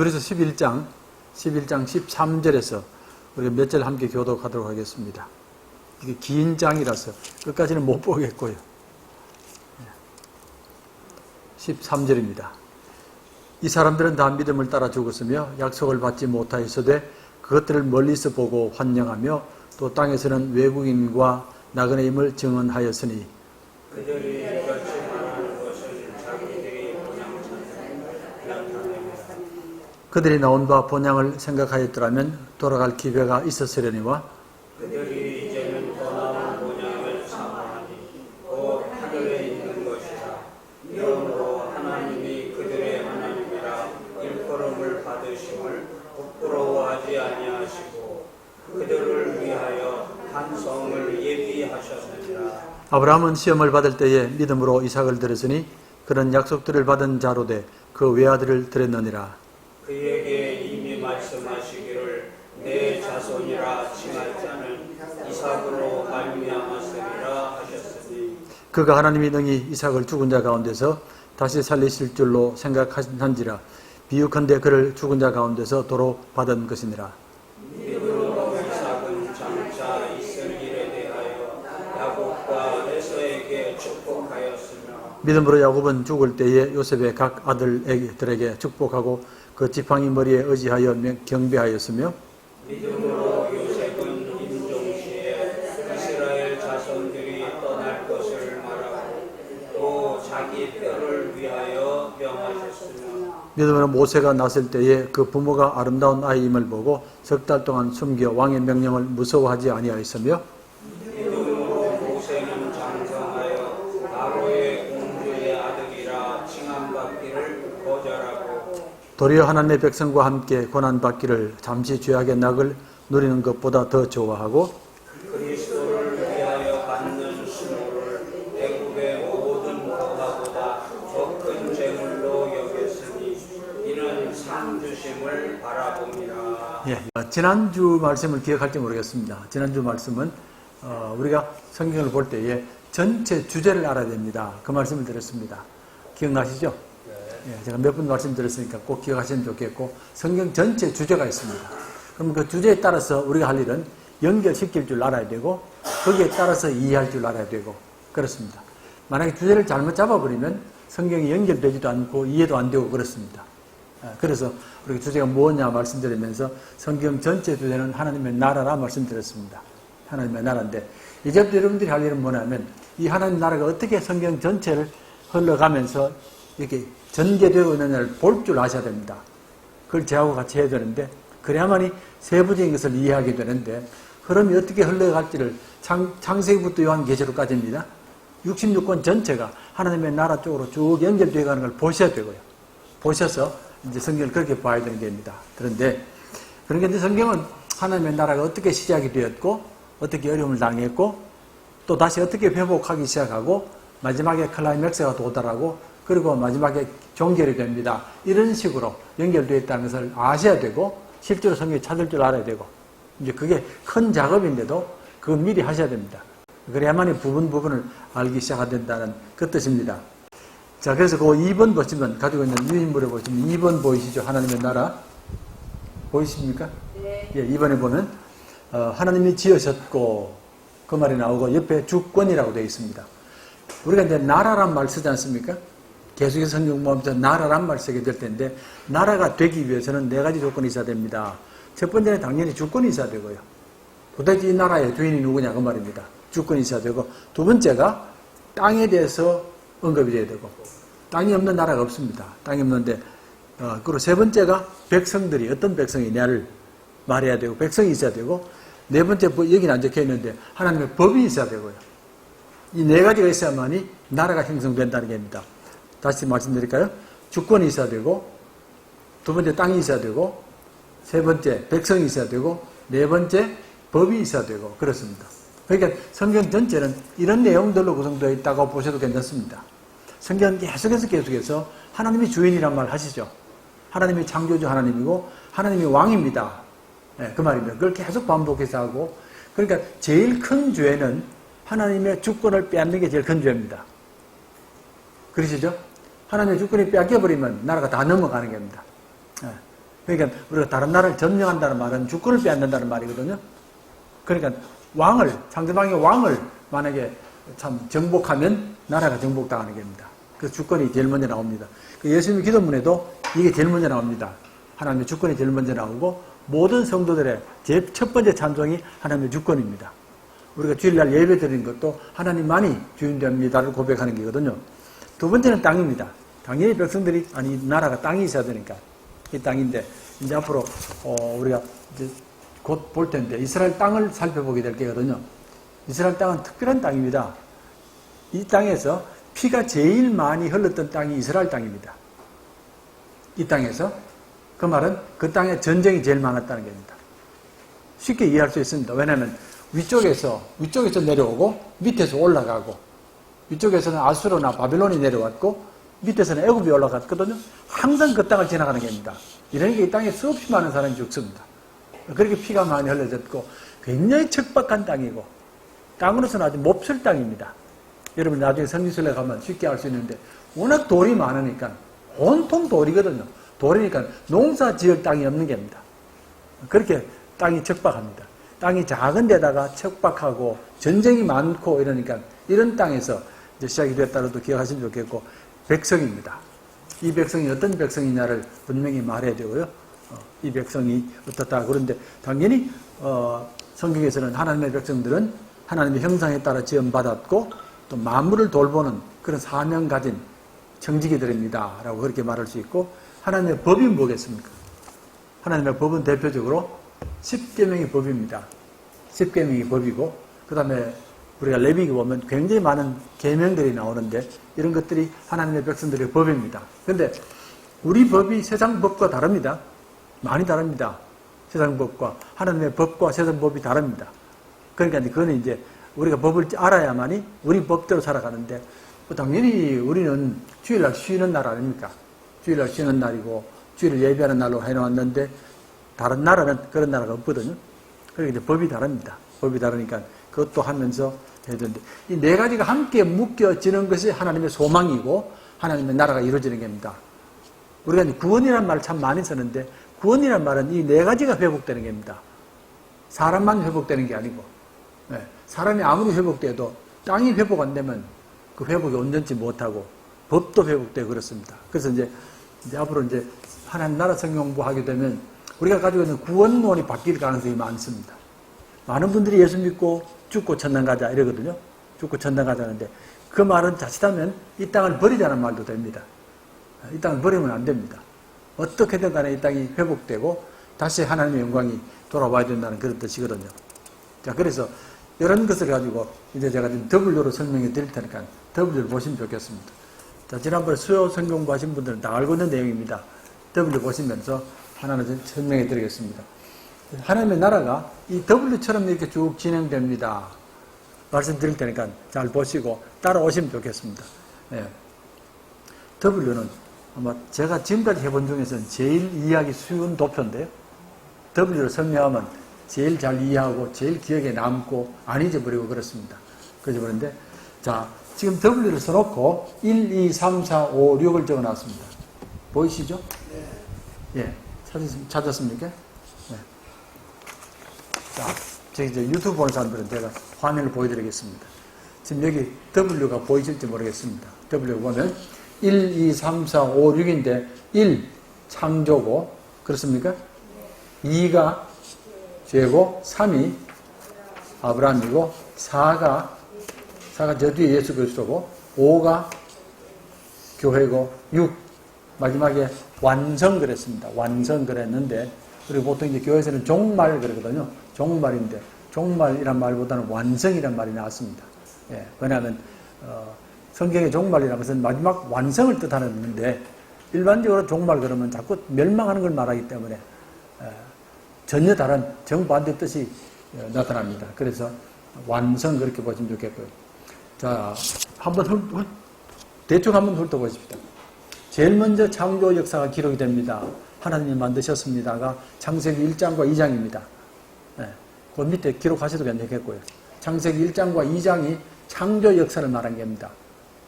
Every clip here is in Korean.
히브리서 11장 13절에서 우리가 몇 절 함께 교독하도록 하겠습니다. 이게 긴 장이라서 끝까지는 못 보겠고요. 13절입니다. 이 사람들은 다 믿음을 따라 죽었으며 약속을 받지 못하였으되 그것들을 멀리서 보고 환영하며 또 땅에서는 외국인과 나그네임을 증언하였으니 그들이 그렇지 말하는 것은 자기들이 그들이 나온 바 본향을 생각하였더라면 돌아갈 기회가 있었으려니와 그들이 이제는 더 나은 본향을 사모하니 곧 하늘에 있는 것이라. 이러므로 하나님이 그들의 하나님이라 일컬음을 받으심을 부끄러워하지 아니하시고 그들을 위하여 한 성을 예비하셨느니라. 아브라함은 시험을 받을 때에 믿음으로 이삭을 드렸으니 그런 약속들을 받은 자로 돼 그 외아들을 드렸느니라. 그에게 이미 말씀하시기를 내 자손이라 칭할 자는 이삭으로 말미암았으리라 하셨으니 그가 하나님이 능히 이삭을 죽은 자 가운데서 다시 살리실 줄로 생각한지라. 비유컨대 그를 죽은 자 가운데서 도로 받은 것이니라. 믿음으로 이삭은 장차 있을 일에 대하여 야곱과 에서에게 축복하였으며 믿음으로 야곱은 죽을 때에 요셉의 각 아들들에게 축복하고 그 지팡이 머리에 의지하여 경배하였으며 믿음으로 요셉은 임종시에 이스라엘 자손들이 떠날 것을 말하고 또 자기 뼈를 위하여 명하셨으며 믿음으로 모세가 났을 때에 그 부모가 아름다운 아이임을 보고 석 달 동안 숨겨 왕의 명령을 무서워하지 아니하였으며 믿음으로 모세는 장성하여 바로의 공주의 아들이라 칭함받기를 거절하고 도리어 하나님의 백성과 함께 고난받기를 잠시 죄악의 낙을 누리는 것보다 더 좋아하고 그리스도를 위하여 받는 수모를 애굽의 모든 것보다 더 큰 재물로 여겼으니 이는 상 주심을 바라봅니다. 지난주 말씀을 기억할지 모르겠습니다. 지난주 말씀은 우리가 성경을 볼 때에 전체 주제를 알아야 됩니다. 그 말씀을 드렸습니다. 기억나시죠? 제가 몇 번 말씀드렸으니까 꼭 기억하시면 좋겠고 성경 전체 주제가 있습니다. 그럼 그 주제에 따라서 우리가 할 일은 연결시킬 줄 알아야 되고 거기에 따라서 이해할 줄 알아야 되고 그렇습니다. 만약에 주제를 잘못 잡아버리면 성경이 연결되지도 않고 이해도 안 되고 그렇습니다. 그래서 우리 주제가 뭐냐 말씀드리면서 성경 전체 주제는 하나님의 나라라 말씀드렸습니다. 하나님의 나라인데 이제부터 여러분들이 할 일은 뭐냐면 이 하나님 나라가 어떻게 성경 전체를 흘러가면서 이렇게 전개되고 있느냐를 볼 줄 아셔야 됩니다. 그걸 저하고 같이 해야 되는데 그래야만이 세부적인 것을 이해하게 되는데 흐름이 어떻게 흘러갈지를 창세기부터 요한계시록까지입니다. 66권 전체가 하나님의 나라 쪽으로 쭉 연결되어 가는 걸 보셔야 되고요. 보셔서 이제 성경을 그렇게 봐야 되는 겁니다. 그런데 그러니까 성경은 하나님의 나라가 어떻게 시작이 되었고 어떻게 어려움을 당했고 또 다시 어떻게 회복하기 시작하고 마지막에 클라이맥스가 도달하고 그리고 마지막에 종결이 됩니다. 이런 식으로 연결되어 있다는 것을 아셔야 되고 실제로 성경을 찾을 줄 알아야 되고 이제 그게 큰 작업인데도 그거 미리 하셔야 됩니다. 그래야만이 부분을 알기 시작한다는 그 뜻입니다. 자, 그래서 그 2번 보시면 가지고 있는 유인물에 보시면 2번 보이시죠? 하나님의 나라 보이십니까? 네. 2번에 보면 하나님이 지으셨고 그 말이 나오고 옆에 주권이라고 되어 있습니다. 우리가 이제 나라란 말 쓰지 않습니까? 계속해서 성경 보면서 나라란 말 쓰게 될 텐데 나라가 되기 위해서는 4가지 조건이 있어야 됩니다. 첫 번째는 당연히 주권이 있어야 되고요. 도대체 이 나라의 주인이 누구냐 그 말입니다. 주권이 있어야 되고 두 번째가 땅에 대해서 언급이 돼야 되고 땅이 없는 나라가 없습니다. 땅이 없는데 그리고 세 번째가 백성들이 어떤 백성이냐를 말해야 되고 백성이 있어야 되고 네 번째 여기는 안 적혀 있는데 하나님의 법이 있어야 되고요. 이 4가지가 있어야만이 나라가 형성된다는 겁니다. 다시 말씀드릴까요? 주권이 있어야 되고 두 번째 땅이 있어야 되고 세 번째 백성이 있어야 되고 네 번째 법이 있어야 되고 그렇습니다. 그러니까 성경 전체는 이런 내용들로 구성되어 있다고 보셔도 괜찮습니다. 성경은 계속해서 하나님이 주인이란 말 하시죠. 하나님이 창조주 하나님이고 하나님이 왕입니다. 네, 그 말입니다. 그걸 계속 반복해서 하고 그러니까 제일 큰 죄는 하나님의 주권을 빼앗는 게 제일 큰 죄입니다. 그러시죠? 하나님의 주권이 빼앗겨버리면 나라가 다 넘어가는 겁니다. 네. 그러니까 우리가 다른 나라를 점령한다는 말은 주권을 빼앗는다는 말이거든요. 그러니까 왕을, 상대방의 왕을 만약에 참 정복하면 나라가 정복당하는 겁니다. 그래서 주권이 제일 먼저 나옵니다. 그 예수님 기도문에도 이게 제일 먼저 나옵니다. 하나님의 주권이 제일 먼저 나오고 모든 성도들의 첫 번째 찬송이 하나님의 주권입니다. 우리가 주일날 예배 드리는 것도 하나님만이 주인됩니다를 고백하는 게거든요. 두 번째는 땅입니다. 당연히 백성들이, 아니, 나라가 땅이 있어야 되니까. 이 땅인데, 이제 앞으로, 우리가 이제 곧 볼 텐데, 이스라엘 땅을 살펴보게 될 게거든요. 이스라엘 땅은 특별한 땅입니다. 이 땅에서 피가 제일 많이 흘렀던 땅이 이스라엘 땅입니다. 이 땅에서. 그 말은 그 땅에 전쟁이 제일 많았다는 겁니다. 쉽게 이해할 수 있습니다. 왜냐하면 위쪽에서 내려오고 밑에서 올라가고, 위쪽에서는 아수르나 바빌론이 내려왔고 밑에서는 애굽이 올라갔거든요. 항상 그 땅을 지나가는 겁니다. 이러니까 이 땅에 수없이 많은 사람이 죽습니다. 그렇게 피가 많이 흘러졌고 굉장히 척박한 땅이고 땅으로서는 아주 몹쓸 땅입니다. 여러분 나중에 성지순례 가면 쉽게 알 수 있는데 워낙 돌이 많으니까 온통 돌이거든요. 돌이니까 농사 지을 땅이 없는 겁니다. 그렇게 땅이 척박합니다. 땅이 작은 데다가 척박하고 전쟁이 많고 이러니까 이런 땅에서 이제 시작이 됐다고도 기억하시면 좋겠고, 백성입니다. 이 백성이 어떤 백성이냐를 분명히 말해야 되고요. 이 백성이 어떻다. 그런데 당연히 성경에서는 하나님의 백성들은 하나님의 형상에 따라 지음받았고 또 만물을 돌보는 그런 사명 가진 청지기들입니다 라고 그렇게 말할 수 있고, 하나님의 법이 뭐겠습니까? 하나님의 법은 대표적으로 10계명이 법입니다. 10계명이 법이고, 그 다음에 우리가 레위기 보면 굉장히 많은 계명들이 나오는데 이런 것들이 하나님의 백성들의 법입니다. 그런데 우리 법이 세상 법과 다릅니다. 많이 다릅니다. 세상 법과 하나님의 법과 세상 법이 다릅니다. 그러니까 그거는 이제 우리가 법을 알아야만이 우리 법대로 살아가는데, 당연히 우리는 주일날 쉬는 날 아닙니까? 주일날 쉬는 날이고 주일을 예배하는 날로 해놓았는데 다른 나라는 그런 나라가 없거든요. 그러니까 이제 법이 다릅니다. 법이 다르니까 그것도 하면서 해야 되는데, 이 네 가지가 함께 묶여지는 것이 하나님의 소망이고 하나님의 나라가 이루어지는 겁니다. 우리가 이제 구원이라는 말을 참 많이 쓰는데, 구원이라는 말은 이 네 가지가 회복되는 겁니다. 사람만 회복되는 게 아니고, 사람이 아무리 회복돼도 땅이 회복 안 되면 그 회복이 온전치 못하고 법도 회복되고 그렇습니다. 그래서 이제 앞으로 이제 하나님 나라 성경부 하게 되면 우리가 가지고 있는 구원론이 바뀔 가능성이 많습니다. 많은 분들이 예수 믿고 죽고 천당 가자 이러거든요. 죽고 천당 가자는데 그 말은 자칫하면 이 땅을 버리자는 말도 됩니다. 이 땅을 버리면 안 됩니다. 어떻게든 간에 이 땅이 회복되고 다시 하나님의 영광이 돌아와야 된다는 그런 뜻이거든요. 자, 그래서 이런 것을 가지고 이제 제가 지금 W로 설명해 드릴 테니까 W를 보시면 좋겠습니다. 자, 지난번에 수요 성경부 하신 분들은 다 알고 있는 내용입니다. W 보시면서 하나는 설명해 드리겠습니다. 하나님의 나라가 이 W처럼 이렇게 쭉 진행됩니다. 말씀드릴 테니까 잘 보시고 따라오시면 좋겠습니다. 네. W는 아마 제가 지금까지 해본 중에서는 제일 이해하기 쉬운 도표인데요. W를 설명하면 제일 잘 이해하고 제일 기억에 남고 안 잊어버리고 그렇습니다. 그런데 자, 지금 W를 써놓고 1, 2, 3, 4, 5, 6을 적어놨습니다. 보이시죠? 네. 예, 찾았습니까? 네. 자, 저기 이제 유튜브 보는 사람들은 제가 화면을 보여드리겠습니다. 지금 여기 W가 보이실지 모르겠습니다. W 보면 1, 2, 3, 4, 5, 6인데 1, 창조고 그렇습니까? 2가 죄고 3이 아브라함이고 4가 저 뒤에 예수 그리스도고 5가 교회고 6 마지막에 완성 그랬습니다. 완성 그랬는데 그리고 보통 이제 교회에서는 종말 그러거든요. 종말인데 종말이란 말보다는 완성이란 말이 나왔습니다. 예, 왜냐하면 성경의 종말이라는 것은 마지막 완성을 뜻하는데 일반적으로 종말 그러면 자꾸 멸망하는 걸 말하기 때문에 전혀 다른 정반대 뜻이 나타납니다. 그래서 완성 그렇게 보시면 좋겠고요. 자, 한번 대충 한번 훑어보십시다. 제일 먼저 창조 역사가 기록이 됩니다. 하나님이 만드셨습니다가 창세기 1장과 2장입니다. 그 밑에 기록하셔도 괜찮겠고요. 창세기 1장과 2장이 창조 역사를 말한 겁니다.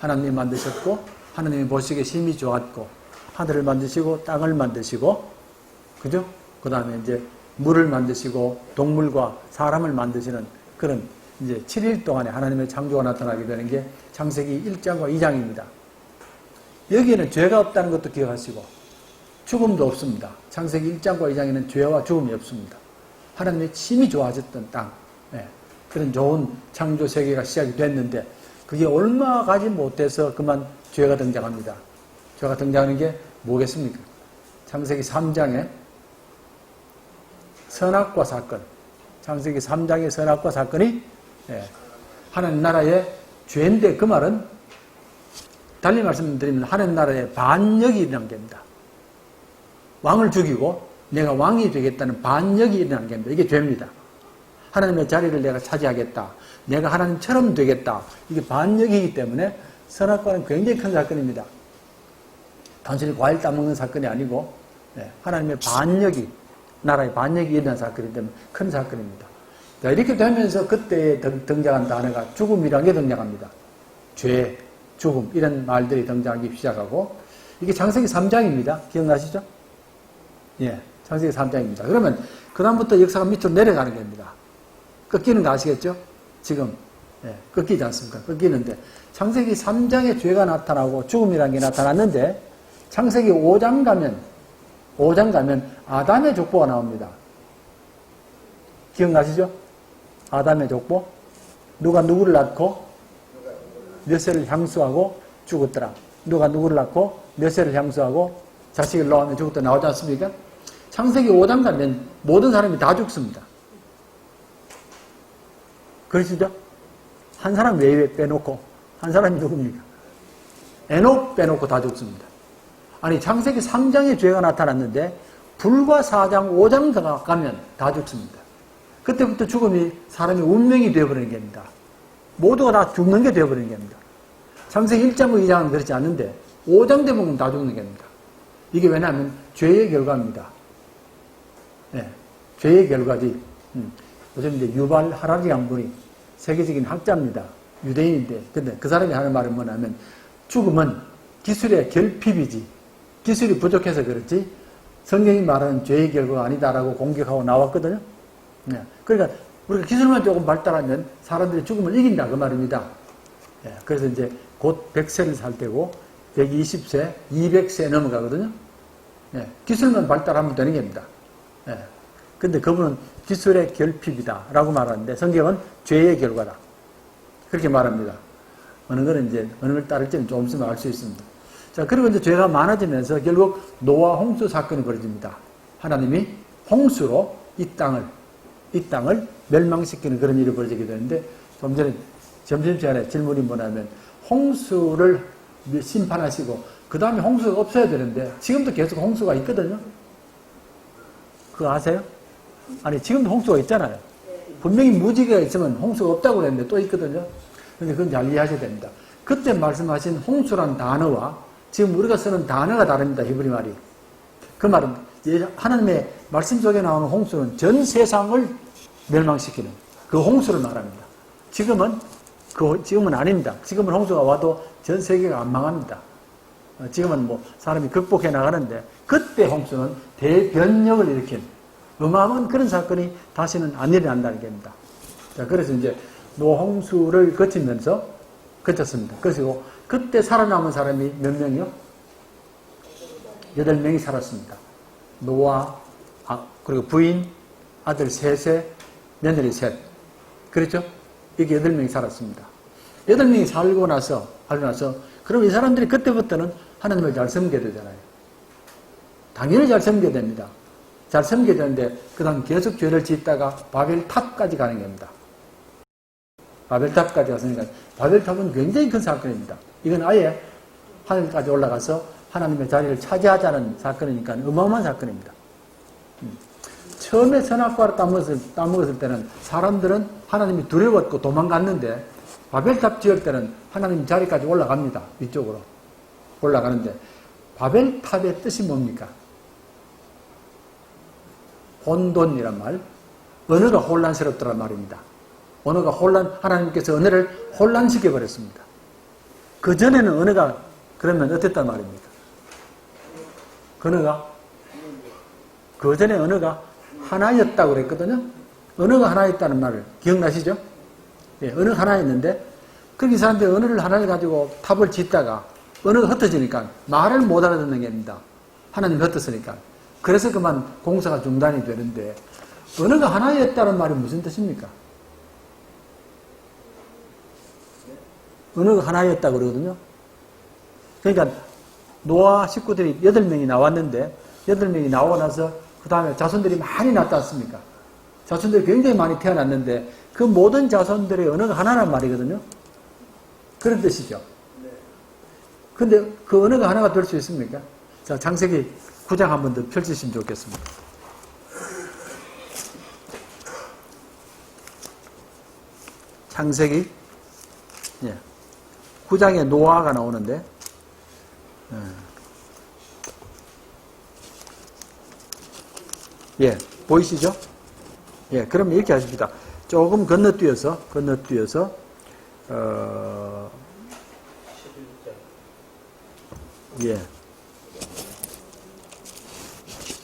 하나님이 만드셨고 하나님이 보시기에 심히 좋았고 하늘을 만드시고 땅을 만드시고 그죠? 그 다음에 이제 물을 만드시고 동물과 사람을 만드시는 그런 이제 7일 동안에 하나님의 창조가 나타나게 되는 게 창세기 1장과 2장입니다. 여기에는 죄가 없다는 것도 기억하시고 죽음도 없습니다. 창세기 1장과 2장에는 죄와 죽음이 없습니다. 하나님의 심히 좋아하셨던 땅, 그런 좋은 창조 세계가 시작이 됐는데 그게 얼마 가지 못해서 그만 죄가 등장합니다. 죄가 등장하는 게 뭐겠습니까? 창세기 3장에 선악과 사건, 창세기 3장의 선악과 사건이 하나님 나라의 죄인데 그 말은 달리 말씀드리면 하나님 나라의 반역이 일어난 겁니다. 왕을 죽이고 내가 왕이 되겠다는 반역이 일어난 겁니다. 이게 죄입니다. 하나님의 자리를 내가 차지하겠다. 내가 하나님처럼 되겠다. 이게 반역이기 때문에 선악과는 굉장히 큰 사건입니다. 단순히 과일 따먹는 사건이 아니고 하나님의 반역이 나라의 반역이 일어난 사건이기 때문에 큰 사건입니다. 자, 이렇게 되면서 그때 등장한 단어가 죽음이라는 게 등장합니다. 죄, 죽음 이런 말들이 등장하기 시작하고 이게 창세기 3장입니다. 기억나시죠? 예, 창세기 3장입니다. 그러면 그 다음부터 역사가 밑으로 내려가는 겁니다. 꺾이는 거 아시겠죠? 지금 꺾이지 않습니까? 꺾이는데 창세기 3장에 죄가 나타나고 죽음이라는 게 나타났는데 창세기 5장 가면 아담의 족보가 나옵니다. 기억나시죠? 아담의 족보. 누가 누구를 낳고 몇 세를 향수하고 죽었더라. 누가 누구를 낳고 몇 세를 향수하고 자식을 낳으면 죽었다 나오지 않습니까? 창세기 5장 가면 모든 사람이 다 죽습니다. 그러시죠? 한 사람 외에 빼놓고 한 사람이 누굽니까? 에녹 빼놓고 다 죽습니다. 아니 창세기 3장에 죄가 나타났는데 불과 4장 5장 가면 다 죽습니다. 그때부터 죽음이 사람의 운명이 되어버리는 겁니다. 모두가 다 죽는 게 되어버리는 겁니다. 창세기 1장과 2장은 그렇지 않은데 5장 되면 다 죽는 겁니다. 이게 왜냐하면 죄의 결과입니다. 죄의 결과지. 요즘 이제 유발 하라리 한 분이 세계적인 학자입니다. 유대인인데 근데 그 사람이 하는 말은 뭐냐면 죽음은 기술의 결핍이지 기술이 부족해서 그렇지 성경이 말하는 죄의 결과가 아니다라고 공격하고 나왔거든요. 그러니까 우리가 기술만 조금 발달하면 사람들이 죽음을 이긴다 그 말입니다. 그래서 이제 곧 100세를 살 때고 120세, 200세 넘어가거든요. 기술만 발달하면 되는 겁니다. 근데 그분은 기술의 결핍이다 라고 말하는데 성경은 죄의 결과다. 그렇게 말합니다. 어느 거는 이제 어느 걸 따를지는 좀 있으면 알 수 있습니다. 자, 그리고 이제 죄가 많아지면서 결국 노아 홍수 사건이 벌어집니다. 하나님이 홍수로 이 땅을 멸망시키는 그런 일이 벌어지게 되는데 좀 전에 점심시간에 질문이 뭐냐면 홍수를 심판하시고 그 다음에 홍수가 없어야 되는데 지금도 계속 홍수가 있거든요. 그거 아세요? 아니 지금도 홍수가 있잖아요. 분명히 무지개가 있으면 홍수가 없다고 그랬는데 또 있거든요. 그런데 그건 잘 이해하셔야 됩니다. 그때 말씀하신 홍수란 단어와 지금 우리가 쓰는 단어가 다릅니다. 히브리 말이. 그 말은 하나님의 말씀 속에 나오는 홍수는 전 세상을 멸망시키는 그 홍수를 말합니다. 지금은 아닙니다. 지금은 홍수가 와도 전 세계가 안 망합니다. 지금은 뭐 사람이 극복해 나가는데 그때 홍수는 대변력을 일으킨 어마어마한 그런 사건이 다시는 안 일어난다는 겁니다. 자, 그래서 이제 노홍수를 거쳤습니다. 그리고 그때 살아남은 사람이 몇 명이요? 8명이 살았습니다. 노아, 그리고 부인, 아들 셋에 며느리 셋. 그렇죠? 이게 8명이 살았습니다. 8명이 살고 나서, 그럼 이 사람들이 그때부터는 하나님을 잘 섬겨야 되잖아요. 당연히 잘 섬겨야 됩니다. 잘 섬겨야 되는데, 그 다음 계속 죄를 짓다가 바벨탑까지 가는 겁니다. 바벨탑까지 갔으니까, 바벨탑은 굉장히 큰 사건입니다. 이건 아예 하늘까지 올라가서 하나님의 자리를 차지하자는 사건이니까 어마어마한 사건입니다. 처음에 선악과를 따먹었을 때는 사람들은 하나님이 두려웠고 도망갔는데 바벨탑 지을 때는 하나님 자리까지 올라갑니다. 위쪽으로 올라가는데 바벨탑의 뜻이 뭡니까? 혼돈이란 말, 언어가 혼란스럽더란 말입니다. 하나님께서 언어를 혼란시켜버렸습니다. 그전에는 언어가 그러면 어땠단 말입니까? 그 전에 언어가 하나였다고 그랬거든요. 언어가 하나였다는 말을 기억나시죠? 예, 언어가 하나였는데 그렇게 이 사람들이 언어를 하나를 가지고 탑을 짓다가 언어가 흩어지니까 말을 못 알아듣는 게 아닙니다. 하나님이 흩었으니까. 그래서 그만 공사가 중단이 되는데 언어가 하나였다는 말이 무슨 뜻입니까? 언어가 하나였다고 그러거든요. 그러니까 노아 식구들이 8명이 나왔는데 8명이 나오고 나서 그 다음에 자손들이 많이 낳지 않습니까? 자손들이 굉장히 많이 태어났는데 그 모든 자손들의 언어가 하나란 말이거든요. 그런 뜻이죠. 근데 그 언어가 하나가 될 수 있습니까? 자, 창세기 9장 한 번 더 펼치시면 좋겠습니다. 창세기 9장에 노아가 나오는데 예, 보이시죠? 예, 그럼 이렇게 하십니다. 조금 건너뛰어서 예.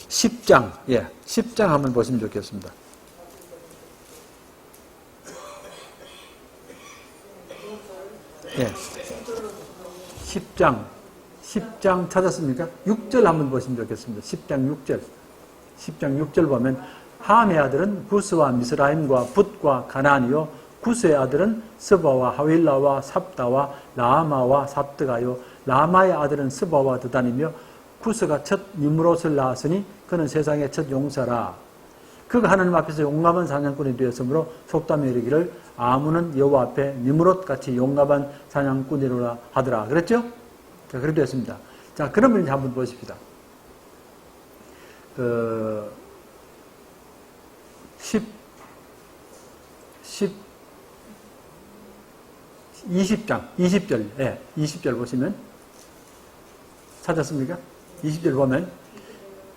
10장, 예, 10장 한번 보시면 좋겠습니다. 예. 10장 찾았습니까? 6절 한번 보시면 좋겠습니다. 10장 6절. 10장 6절 보면 함의 아들은 구스와 미스라임과 붓과 가나안이요 구스의 아들은 스바와 하윌라와 삽다와 라마와 삽드가요 라마의 아들은 스바와 드단이며 구스가 첫 니므롯을 낳았으니 그는 세상의 첫 용사라. 그가 하나님 앞에서 용감한 사냥꾼이 되었으므로 속담에 이르기를 아무는 여호와 앞에 니므롯같이 용감한 사냥꾼이로라 하더라. 그랬죠? 자, 그렇게 되었습니다. 자, 그러면 이제 한번 보십시다. 20절, 예, 20절 보시면, 찾았습니까? 20절 보면,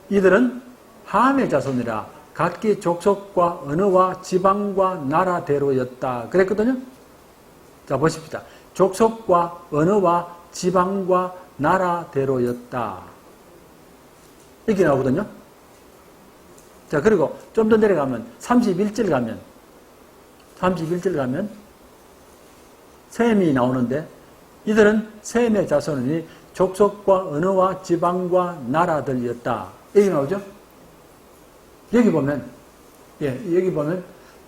이들은 함의 자손이라 각기 족속과 언어와 지방과 나라대로였다. 그랬거든요? 자, 보십시다. 족속과 언어와 지방과 나라대로였다. 이렇게 나오거든요? 자, 그리고 좀 더 내려가면 31절 가면 셈이 나오는데 이들은 셈의 자손이니 족속과 언어와 지방과 나라들이었다. 여기 나오죠? 여기 보면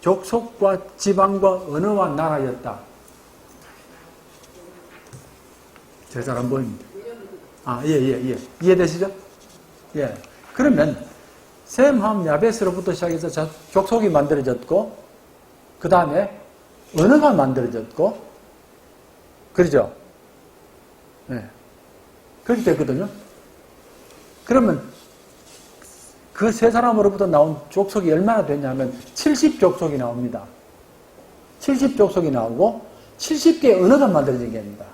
족속과 지방과 언어와 나라였다. 제 잘 안 보입니다. 예. 이해되시죠? 예. 그러면 셈, 함, 야벳으로부터 시작해서 족속이 만들어졌고, 그 다음에 언어가 만들어졌고, 그러죠? 네. 그렇게 됐거든요. 그러면 그 세 사람으로부터 나온 족속이 얼마나 됐냐면 70족속이 나옵니다. 70족속이 나오고 70개의 언어가 만들어진 게 아닙니다.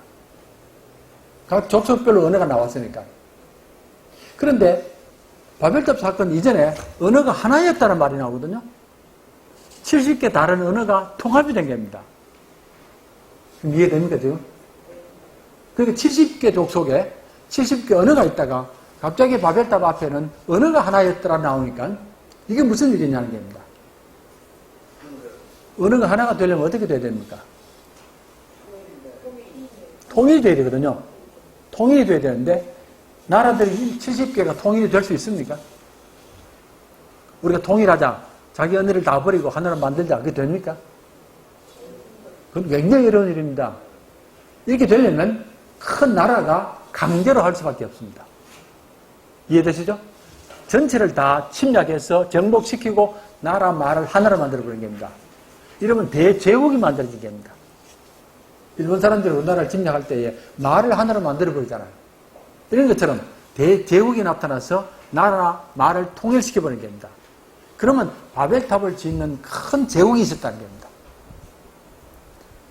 각 족속별로 언어가 나왔으니까. 그런데 바벨탑 사건 이전에 언어가 하나였다는 말이 나오거든요. 70개 다른 언어가 통합이 된 겁니다. 이해됩니까, 지금? 그러니까 70개 족속에 70개 언어가 있다가 갑자기 바벨탑 앞에는 언어가 하나였더라 나오니까 이게 무슨 일이냐는 겁니다. 언어가 하나가 되려면 어떻게 돼야 됩니까? 통일이 돼야 되거든요. 통일이 돼야 되는데 나라들이 70개가 통일이 될 수 있습니까? 우리가 통일하자. 자기 언어를 다 버리고 하나를 만들자. 그게 됩니까? 그건 굉장히 어려운 일입니다. 이렇게 되려면 큰 나라가 강제로 할 수밖에 없습니다. 이해되시죠? 전체를 다 침략해서 정복시키고 나라 말을 하나로 만들어버리는 겁니다. 이러면 대제국이 만들어진 겁니다. 일본 사람들이 우리나라를 침략할 때에 말을 하나로 만들어버리잖아요. 이런 것처럼 대제국이 나타나서 나라 말을 통일시켜버리는 겁니다. 그러면 바벨탑을 짓는 큰 제국이 있었다는 겁니다.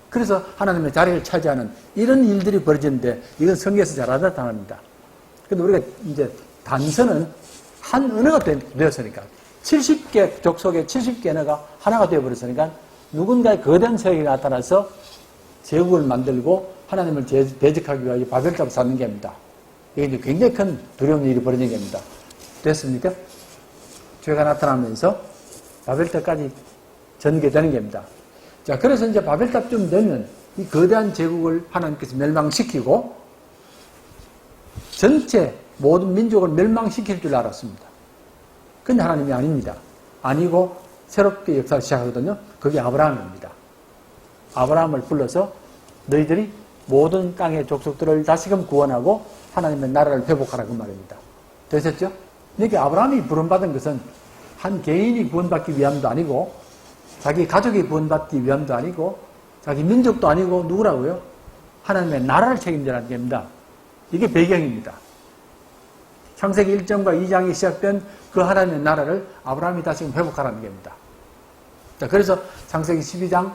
그래서 하나님의 자리를 차지하는 이런 일들이 벌어지는데 이건 성경에서 잘 나타납니다. 근데 우리가 이제 단서는 한 언어가 되었으니까 70개 족속의 70개 언어가 하나가 되어버렸으니까 누군가의 거대한 세력이 나타나서 제국을 만들고 하나님을 대적하기 위하여 바벨탑을 쌓는 겁니다. 이게 굉장히 큰 두려운 일이 벌어진 겁니다. 됐습니까? 죄가 나타나면서 바벨탑까지 전개되는 겁니다. 자, 그래서 이제 바벨탑쯤 되면 이 거대한 제국을 하나님께서 멸망시키고 전체 모든 민족을 멸망시킬 줄 알았습니다. 근데 하나님이 아닙니다. 아니고 새롭게 역사를 시작하거든요. 그게 아브라함입니다. 아브라함을 불러서 너희들이 모든 땅의 족속들을 다시금 구원하고 하나님의 나라를 회복하라 그 말입니다. 되셨죠? 이렇게 아브라함이 부름받은 것은 한 개인이 구원받기 위함도 아니고 자기 가족이 구원받기 위함도 아니고 자기 민족도 아니고 누구라고요? 하나님의 나라를 책임지라는 겁니다. 이게 배경입니다. 창세기 1장과 2장이 시작된 그 하나님의 나라를 아브라함이 다시금 회복하라는 겁니다. 자, 그래서 창세기 12장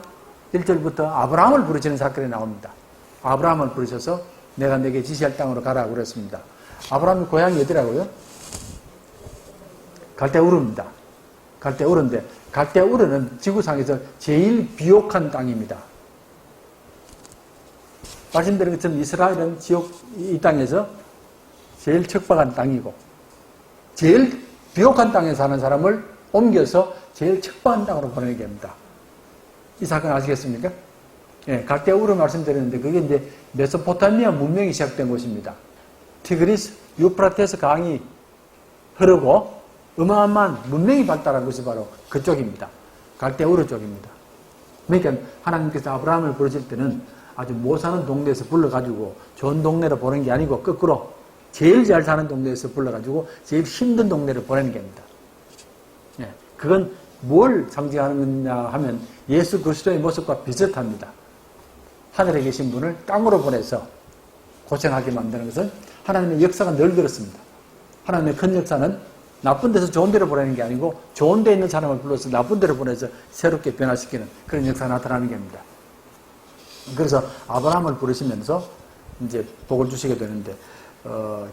1절부터 아브라함을 부르시는 사건이 나옵니다. 아브라함을 부르셔서 내가 내게 지시할 땅으로 가라고 그랬습니다. 아브라함의 고향이 어디라고요? 갈대우르입니다. 갈대우르인데 갈대우르는 지구상에서 제일 비옥한 땅입니다. 말씀드린 것처럼 이스라엘은 이 땅에서 제일 척박한 땅이고 제일 비옥한 땅에 사는 사람을 옮겨서 제일 척박한 땅으로 보내게 합니다. 이 사건 아시겠습니까? 예, 갈대우르 말씀드렸는데 그게 이제 메소포타미아 문명이 시작된 곳입니다. 티그리스, 유프라테스 강이 흐르고 어마어마한 문명이 발달한 곳이 바로 그쪽입니다. 갈대우르 쪽입니다. 그러니까 하나님께서 아브라함을 부르실 때는 아주 못 사는 동네에서 불러가지고 좋은 동네로 보내는 게 아니고 거꾸로 제일 잘 사는 동네에서 불러가지고 제일 힘든 동네로 보내는 겁니다. 예, 그건 뭘 상징하는 거냐 하면 예수 그리스도의 모습과 비슷합니다. 하늘에 계신 분을 땅으로 보내서 고생하게 만드는 것은 하나님의 역사가 늘 그렇습니다. 하나님의 큰 역사는 나쁜 데서 좋은 데로 보내는 게 아니고 좋은 데 있는 사람을 불러서 나쁜 데로 보내서 새롭게 변화시키는 그런 역사가 나타나는 겁니다. 그래서 아브라함을 부르시면서 이제 복을 주시게 되는데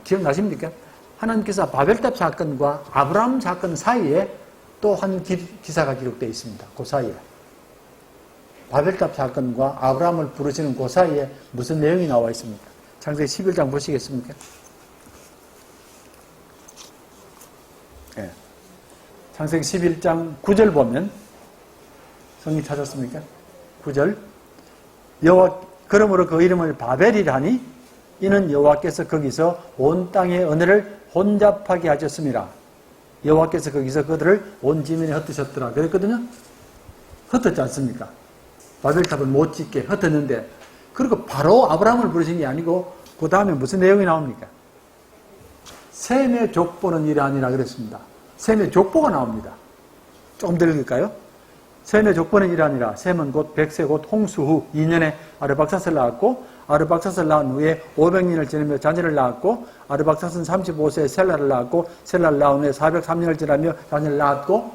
기억나십니까? 하나님께서 바벨탑 사건과 아브라함 사건 사이에 또 한 기사가 기록되어 있습니다. 그 사이에 바벨탑 사건과 아브라함을 부르시는 그 사이에 무슨 내용이 나와 있습니까? 창세기 11장 보시겠습니까? 네. 창세기 11장 9절 보면 성경 찾았습니까? 9절 여호와 그러므로 그 이름을 바벨이라니 이는 여호와께서 거기서 온 땅의 언어를 혼잡하게 하셨습니다. 여호와께서 거기서 그들을 온 지면에 흩으셨더라 그랬거든요. 흩었지 않습니까? 바벨탑을 못 짓게 흩었는데 그리고 바로 아브라함을 부르신 게 아니고 그 다음에 무슨 내용이 나옵니까? 셈의 족보는 이러하니라 그랬습니다. 셈의 족보가 나옵니다. 조금 더 읽을까요? 셈의 족보는 이러하니라. 셈은 곧 백세 곧 홍수 후 2년에 아르박사스를 낳았고 아르박사스를 낳은 후에 500년을 지나며 자녀를 낳았고 아르박사스는 35세에 셀라를 낳았고 셀라를 낳은 후에 403년을 지나며 자녀를 낳았고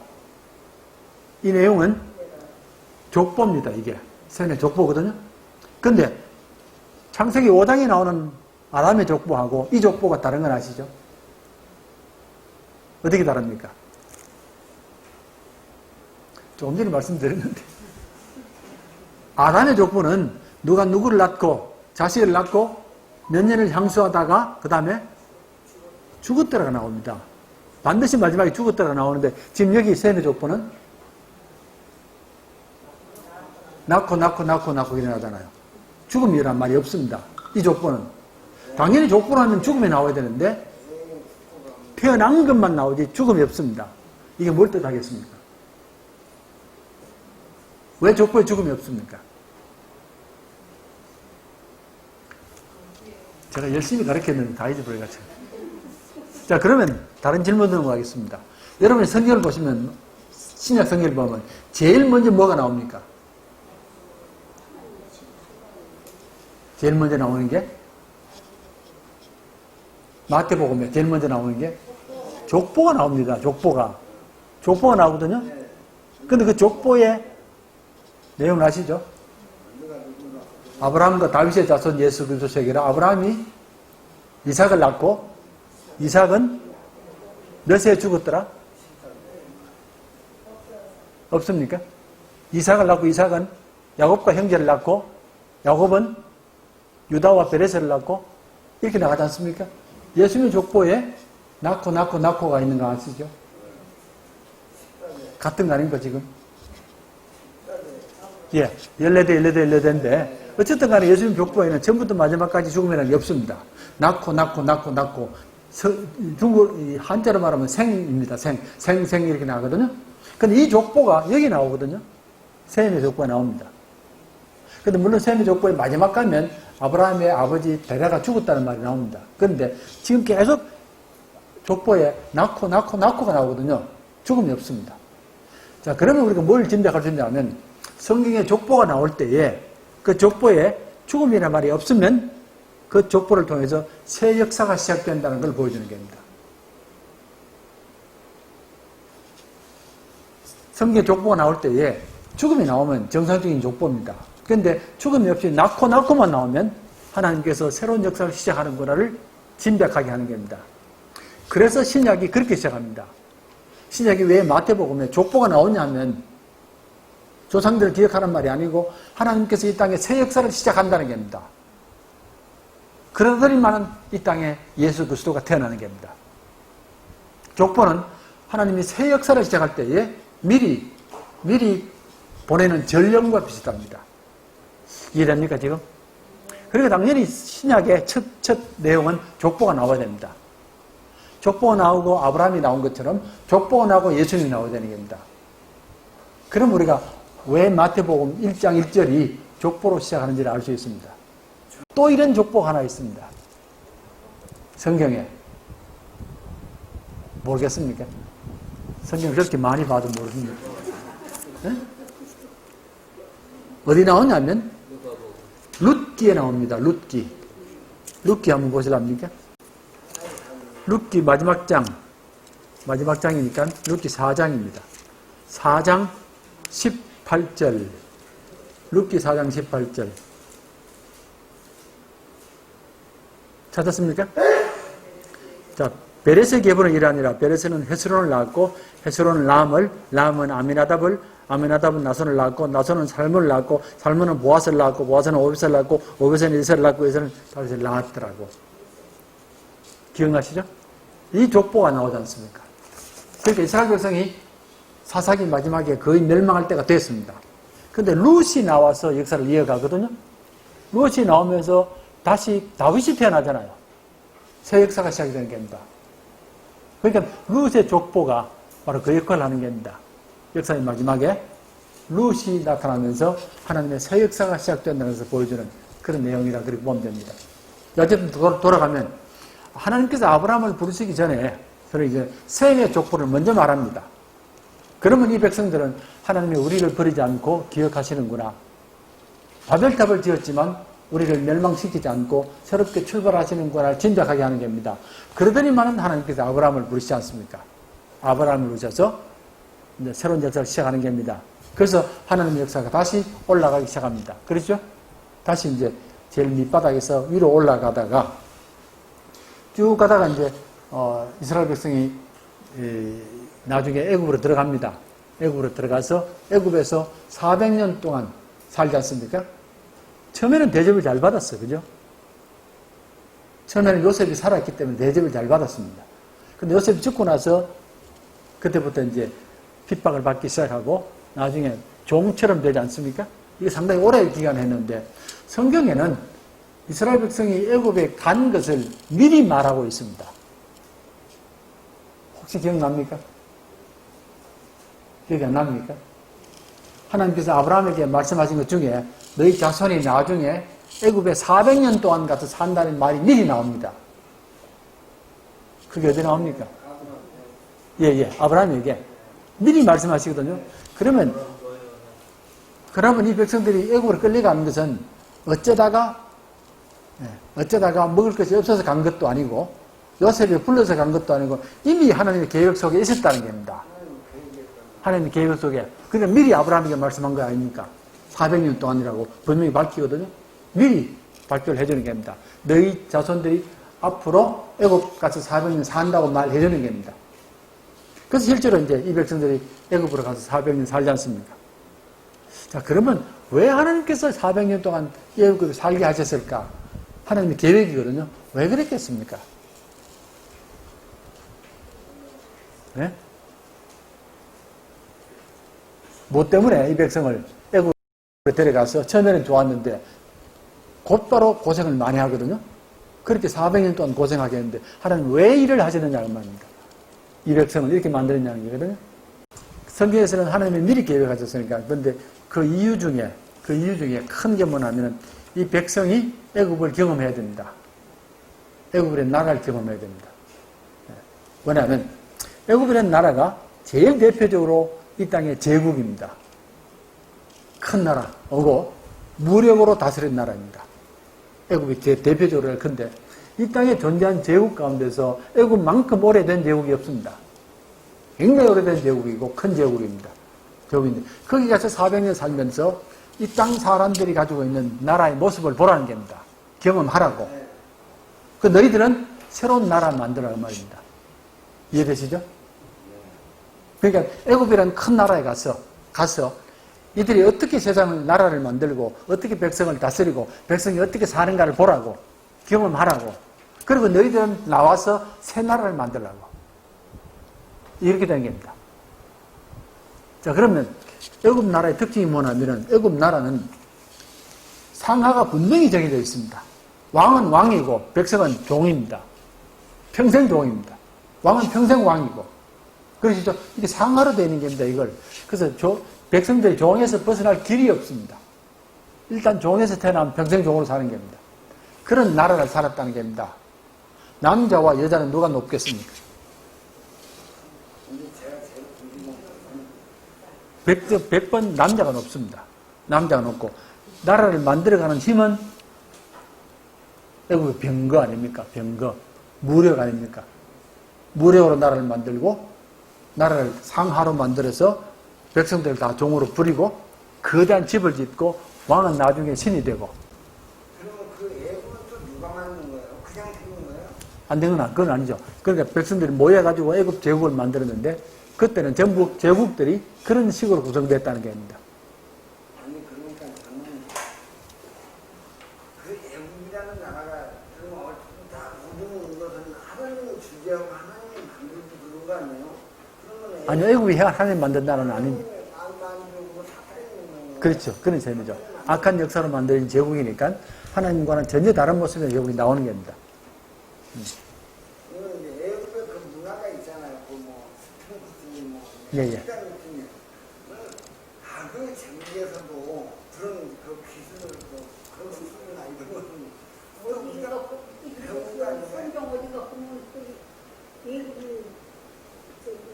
이 내용은 족보입니다. 이게 셈의 족보거든요. 근데 창세기 5장에 나오는 아담의 족보하고 이 족보가 다른 건 아시죠? 어떻게 다릅니까? 조금 전에 말씀드렸는데 아담의 족보는 누가 누구를 낳고 자식을 낳고 몇 년을 향수하다가 그 다음에 죽었더라가 나옵니다. 반드시 마지막에 죽었더라가 나오는데 지금 여기 셈의 족보는 낳고 일어나잖아요. 죽음이란 말이 없습니다. 이 족보는 당연히 족보로 하면 죽음이 나와야 되는데 태어난 것만 나오지 죽음이 없습니다. 이게 뭘 뜻하겠습니까? 왜 족보에 죽음이 없습니까? 제가 열심히 가르쳤는데 다 잊어버려가지고. 자, 그러면 다른 질문 넘어가겠습니다. 여러분이 성경을 보시면 신약 성경을 보면 제일 먼저 뭐가 나옵니까? 제일 먼저 나오는 게 마태복음에 제일 먼저 나오는 게 족보가 나옵니다. 족보가 나오거든요. 근데 그 족보의 내용 아시죠? 아브라함과 다윗의 자손 예수 그리스도 세계라. 아브라함이 이삭을 낳고 이삭은 몇 세에 죽었더라? 없습니까? 이삭을 낳고 이삭은 야곱과 형제를 낳고 야곱은 유다와 베레스를 낳고 이렇게 나가지 않습니까? 예수님 족보에 낳고가 있는 거 아시죠? 같은 거 아닌가, 지금? 예, 14인데, 어쨌든 간에 예수님 족보에는 처음부터 마지막까지 죽음이라는 게 없습니다. 낳고, 한자로 말하면 생입니다. 생 이렇게 나거든요. 근데 이 족보가 여기 나오거든요. 셈의 족보가 나옵니다. 근데 물론 셈의 족보의 마지막 가면 아브라함의 아버지 베라가 죽었다는 말이 나옵니다. 그런데 지금 계속 족보에 낳고가 나오거든요. 죽음이 없습니다. 자, 그러면 우리가 뭘 짐작할 수 있냐면 성경에 족보가 나올 때에 그 족보에 죽음이라는 말이 없으면 그 족보를 통해서 새 역사가 시작된다는 걸 보여주는 겁니다. 성경에 족보가 나올 때에 죽음이 나오면 정상적인 족보입니다. 그런데 죽음이 없이 낳고만 나오면 하나님께서 새로운 역사를 시작하는 거라를 짐작하게 하는 겁니다. 그래서 신약이 그렇게 시작합니다. 신약이 왜 마태복음에 족보가 나오냐 하면 조상들을 기억하는 말이 아니고 하나님께서 이 땅에 새 역사를 시작한다는 겁니다. 그러더니만은 이 땅에 예수 그리스도가 태어나는 겁니다. 족보는 하나님이 새 역사를 시작할 때에 미리 보내는 전령과 비슷합니다. 이해됩니까, 지금? 그리고 당연히 신약의 첫 내용은 족보가 나와야 됩니다. 족보가 나오고 아브라함이 나온 것처럼 족보가 나오고 예수님이 나와야 되는 겁니다. 그럼 우리가 왜 마태복음 1장 1절이 족보로 시작하는지를 알 수 있습니다. 또 이런 족보가 하나 있습니다. 성경에. 모르겠습니까? 성경을 그렇게 많이 봐도 모르십니까? 네? 어디 나오냐면 룻기에 나옵니다. 룻기 한번 보실랍니까? 룻기 마지막 장이니까 룻기 4장입니다. 4장 18절. 룻기 4장 18절. 찾았습니까? 자, 베레스의 계보는 이러하니라. 베레스는 헤스론을 낳았고 헤스론은 람은 아미나답은 나손을 낳았고 나손은 살문을 낳았고 살문은 보아스를 낳았고 보아스는 오벳을 낳았고 오벳은 이세를 낳았고 이세는 다윗을 낳았더라고. 기억나시죠? 이 족보가 나오지 않습니까? 그러니까 이스라엘 백성이 사사기 마지막에 거의 멸망할 때가 됐습니다. 그런데 룻이 나와서 역사를 이어가거든요. 룻이 나오면서 다시 다윗이 태어나잖아요. 새 역사가 시작이 되는 겁니다. 그러니까 룻의 족보가 바로 그 역할을 하는 겁니다. 역사의 마지막에 룻이 나타나면서 하나님의 새 역사가 시작된다는 것을 보여주는 그런 내용이라 그렇게 보면 됩니다. 어쨌든 돌아가면 하나님께서 아브라함을 부르시기 전에 저는 이제 셈의 족보를 먼저 말합니다. 그러면 이 백성들은 하나님이 우리를 버리지 않고 기억하시는구나. 바벨탑을 지었지만 우리를 멸망시키지 않고 새롭게 출발하시는구나 짐작하게 하는 겁니다. 그러더니만은 하나님께서 아브라함을 부르시지 않습니까? 아브라함을 부르셔서 이제 새로운 역사를 시작하는 겁니다. 그래서 하나님의 역사가 다시 올라가기 시작합니다. 그렇죠? 다시 이제 제일 밑바닥에서 위로 올라가다가 쭉 가다가 이제 이스라엘 백성이 나중에 애굽으로 들어갑니다. 애굽으로 들어가서 애굽에서 400년 동안 살지 않습니까? 처음에는 대접을 잘 받았어요. 그죠? 처음에는 요셉이 살았기 때문에 대접을 잘 받았습니다. 근데 요셉이 죽고 나서 그때부터 이제 핍박을 받기 시작하고 나중에 종처럼 되지 않습니까? 이게 상당히 오래 기간 했는데 성경에는 이스라엘 백성이 애굽에 간 것을 미리 말하고 있습니다. 혹시 기억납니까? 기억이 안 납니까? 하나님께서 아브라함에게 말씀하신 것 중에 너희 자손이 나중에 애굽에 400년 동안 가서 산다는 말이 미리 나옵니다. 그게 어디 나옵니까? 아브라함에게 미리 말씀하시거든요. 그러면 이 백성들이 애굽으로 끌려가는 것은 어쩌다가 먹을 것이 없어서 간 것도 아니고 요셉이 불러서 간 것도 아니고 이미 하나님의 계획 속에 있었다는 겁니다. 하나님의 계획 속에. 그러니까 미리 아브라함에게 말씀한 거 아닙니까? 400년 동안이라고 분명히 밝히거든요. 미리 발표를 해주는 겁니다. 너희 자손들이 앞으로 애굽 가서 400년 산다고 말해주는 겁니다. 그래서 실제로 이제 이 백성들이 애굽으로 가서 400년 살지 않습니까? 자, 그러면 왜 하나님께서 400년 동안 애굽에 살게 하셨을까? 하나님의 계획이거든요. 왜 그랬겠습니까? 네? 뭐 때문에 이 백성을 애굽에 데려가서 처음에는 좋았는데 곧바로 고생을 많이 하거든요. 그렇게 400년 동안 고생하게 했는데 하나님 왜 일을 하시느냐는 말입니다. 이 백성을 이렇게 만들었냐는 얘기거든요. 성경에서는 하나님이 미리 계획하셨으니까. 그런데 그 이유 중에 큰 게 뭐냐면 이 백성이 애굽을 경험해야 됩니다. 애굽이라는 나라를 경험해야 됩니다. 왜냐하면 애굽이라는 나라가 제일 대표적으로 이 땅의 제국입니다. 큰 나라, 오고 무력으로 다스린 나라입니다. 애굽이 제 대표적으로 큰데 이 땅에 존재한 제국 가운데서 애굽만큼 오래된 제국이 없습니다. 굉장히 오래된 제국이고 큰 제국입니다. 제국인데 거기 가서 400년 살면서 이 땅 사람들이 가지고 있는 나라의 모습을 보라는 겁니다. 경험하라고. 그 너희들은 새로운 나라를 만들라는 말입니다. 이해되시죠? 그러니까 애굽이라는 큰 나라에 가서 이들이 어떻게 세상을 나라를 만들고 어떻게 백성을 다스리고 백성이 어떻게 사는가를 보라고 경험하라고. 그리고 너희들은 나와서 새 나라를 만들라고. 이렇게 된 겁니다. 자, 그러면 애굽 나라의 특징이 뭐냐면은 애굽 나라는 상하가 분명히 정해져 있습니다. 왕은 왕이고 백성은 종입니다. 평생 종입니다. 왕은 평생 왕이고. 그러시죠? 이게 상하로 되어 있는 겁니다, 이걸. 그래서 백성들이 종에서 벗어날 길이 없습니다. 일단 종에서 태어나면 평생 종으로 사는 겁니다. 그런 나라를 살았다는 겁니다. 남자와 여자는 누가 높겠습니까? 100번 남자가 높습니다. 남자가 높고 나라를 만들어가는 힘은 애국의 병거 아닙니까? 병거. 무력 아닙니까? 무력으로 나라를 만들고 나라를 상하로 만들어서 백성들을 다 종으로 부리고 거대한 집을 짓고 왕은 나중에 신이 되고. 그러면 그 애국은 또 누가 만든 거예요? 그냥 생긴 거예요? 안 된 건 그건 아니죠. 그러니까 백성들이 모여가지고 애굽 제국을 만들었는데 그때는 전부 제국들이 그런 식으로 구성됐다는 게 아닙니다. 아니 그러니까 저는 그 애국이라는 나라가 그러면 어쨌든 다 모든 것은 하나님이 주재하고 하나님이 만들고 그런 거 아니에요? 그러면 아니요, 애굽이 하나님 만든 나라는 아닙니다. 안 만들고 사탄이 그렇죠. 그런 셈이죠. 악한 역사로 만들어진 제국이니까 하나님과는 전혀 다른 모습의 제국이 나오는 겁니다. 이거는 이제 애국의 그 문화가 있잖아요. 그뭐 스핑크스 뭐 예. 그 제국에서도 그런 그 기술을 그런 기술이나 이런 것은 어디가 배운 거 아니에요? 성경 어디가 보면 예국이 저기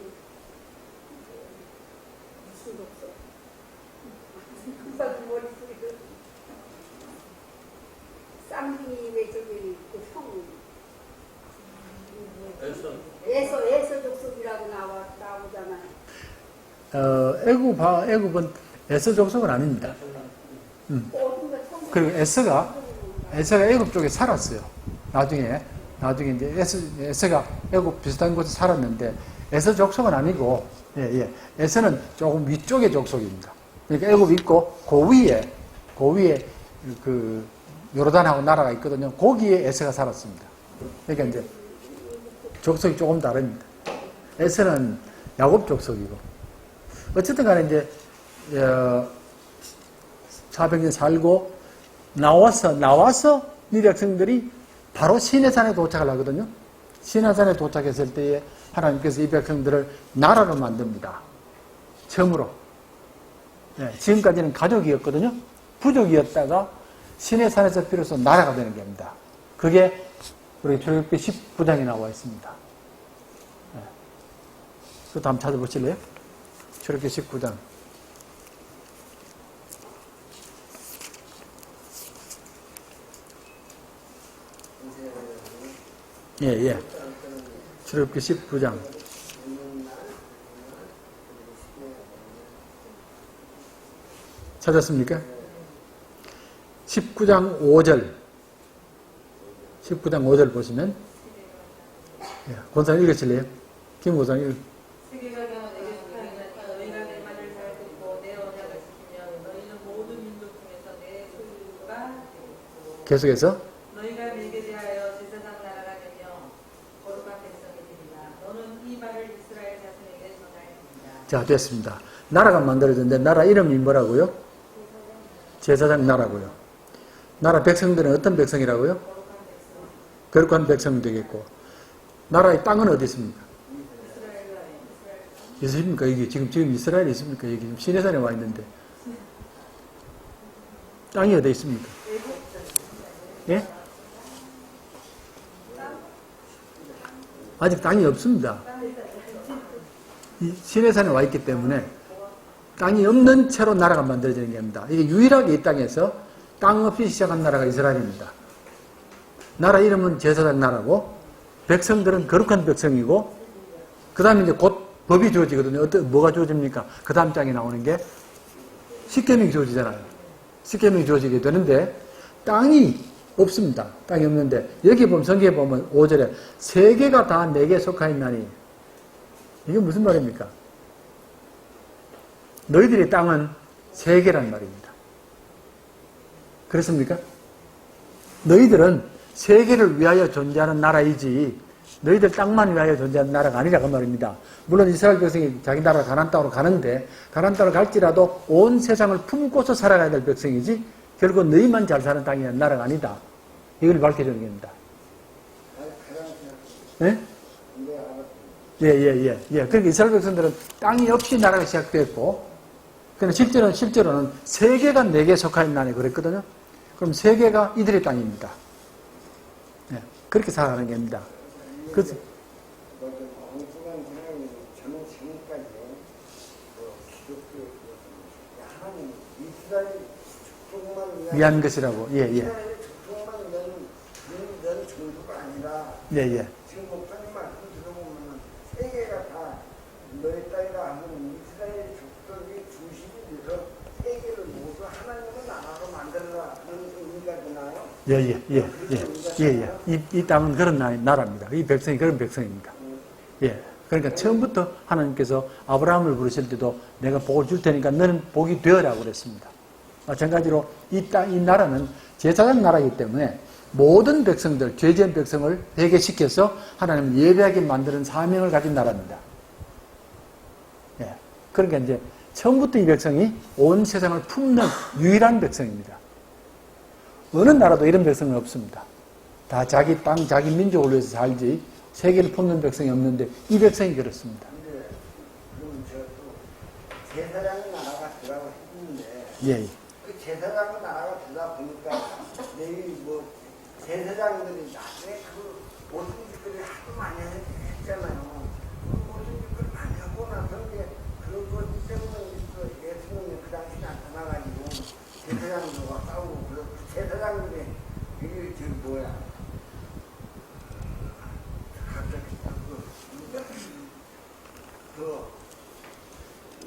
무슨 없어? 금방 머릿속에 쌍둥이 왜 저기 그 형 에서 족속이라고 나오잖아요. 애굽은 에서 족속은 아닙니다. 그리고 에서가 애굽 쪽에 살았어요. 나중에 이제 에서가 애굽 비슷한 곳에 살았는데 에서 족속은 아니고 에서는 조금 위쪽의 족속입니다. 그러니까 애굽 있고 그 위에 그 요르단하고 나라가 있거든요. 거기에 에서가 살았습니다. 그러니까 이제 족속이 조금 다릅니다. 에서는 야곱 족속이고 어쨌든 간에 이제 400년 살고 나와서 이 백성들이 바로 시내산에 도착을 하거든요. 시내산에 도착했을 때에 하나님께서 이 백성들을 나라로 만듭니다. 처음으로. 지금까지는 가족이었거든요. 부족이었다가 시내산에서 비로소 나라가 되는 겁니다. 그게 우리 출애굽기 19장에 나와 있습니다. 그것도 한번 찾아보실래요? 출애굽기 19장. 출애굽기 19장. 찾았습니까? 19장 5절. 19장 5절 보시면 권사님 읽으실래요? 김 권사님 읽. 계속해서 너희가 밀게 대하여 제사장 나라가 되며 거룩한 백성이 되리라. 너는 이 말을 이스라엘 자손에게 전하였습니다. 자, 됐습니다. 나라가 만들어졌는데 나라 이름이 뭐라고요? 제사장 나라고요. 나라 백성들은 어떤 백성이라고요? 거룩한 백성 되겠고, 나라의 땅은 어디 있습니까? 있습니까? 이게 지금 이스라엘에 있습니까? 여기 지금 시내산에 와 있는데 땅이 어디 있습니까? 예? 아직 땅이 없습니다. 이 시내산에 와 있기 때문에 땅이 없는 채로 나라가 만들어지는 겁니다. 이게 유일하게 이 땅에서 땅 없이 시작한 나라가 이스라엘입니다. 나라 이름은 제사장 나라고, 백성들은 거룩한 백성이고, 그 다음에 이제 곧 법이 주어지거든요. 뭐가 주어집니까? 그 다음 장에 나오는 게 십계명이 주어지잖아요. 십계명이 주어지게 되는데 땅이 없습니다. 땅이 없는데 여기 보면 성경에 보면 5절에 세계가 다 내게 속하였나니, 이게 무슨 말입니까? 너희들의 땅은 세계란 말입니다. 그렇습니까? 너희들은 세계를 위하여 존재하는 나라이지 너희들 땅만 위하여 존재하는 나라가 아니라고 말입니다. 물론 이스라엘 백성이 자기 나라 가나안 땅으로 가는데 가나안 땅으로 갈지라도 온 세상을 품고서 살아가야 될 백성이지 결국 너희만 잘 사는 땅이 나라가 아니다. 이걸 밝혀주는 겁니다. 예? 예. 그러니까 이스라엘 백성들은 땅이 없이 나라가 시작됐고, 그러나 실제로는 세계가 내게 속하였나니 그랬거든요. 그럼 세계가 이들의 땅입니다. 예, 그렇게 살아가는 겁니다. 그래서 엉뚱한 생각이 저는 지금까지 기독교 하나님 이스라엘 족속만 위한 것이라고. 예. 이스라엘 족속만 위한 정도가 아니라 예. 지금 목사님 말씀 들어보면 세계가 다 너의 땅이라 하면 이스라엘 족속의 중심이 돼서 세계를 모두 하나님의 나라로 만들어라 그런 의미가 되나요? 예. 이 땅은 그런 나라입니다. 이 백성이 그런 백성입니다. 예. 그러니까 처음부터 하나님께서 아브라함을 부르실 때도 내가 복을 줄 테니까 너는 복이 되어라고 그랬습니다. 마찬가지로 이 나라는 제사장 나라이기 때문에 모든 백성들, 죄 지은 백성을 회개시켜서 하나님을 예배하게 만드는 사명을 가진 나라입니다. 예. 그러니까 이제 처음부터 이 백성이 온 세상을 품는 유일한 백성입니다. 어느 나라도 이런 백성은 없습니다. 다 자기 땅, 자기 민족을 위해서 살지 세계를 품는 백성이 없는데 이 백성이 그렇습니다. 근데 그럼 저도 제사장의 나라가 되라고 했는데 예. 그 제사장의 나라가 되다 보니까 내일 뭐 제사장들이 나중에 그 모든 짓들을 하도 많이 했잖아요. 그 모든 짓들을 많이 하고 나서 이제 그것 때문에 예수님이 그 당시 나타나가지고 제사장들과 싸우고 그래서 제사장들이 이게 지금 뭐야? 갑자기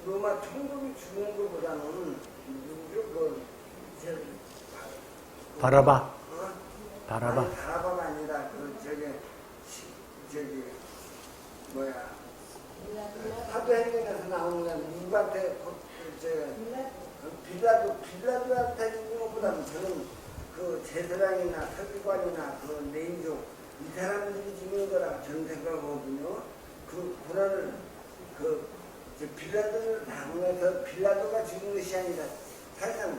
로마 총독이 죽는 것보다는 바라바. 아니, 바라바가 아니라 사도행전에서 나오는 건 누구한테 빌라도한테 있는 것보다는 저는 그 제사장이나 서기관이나 그 내인족 이 사람들이 죽는 거라 저는 생각하거든요. 그 고난을 빌라도를 당해서 빌라도가 죽은 것이 아니라 사실상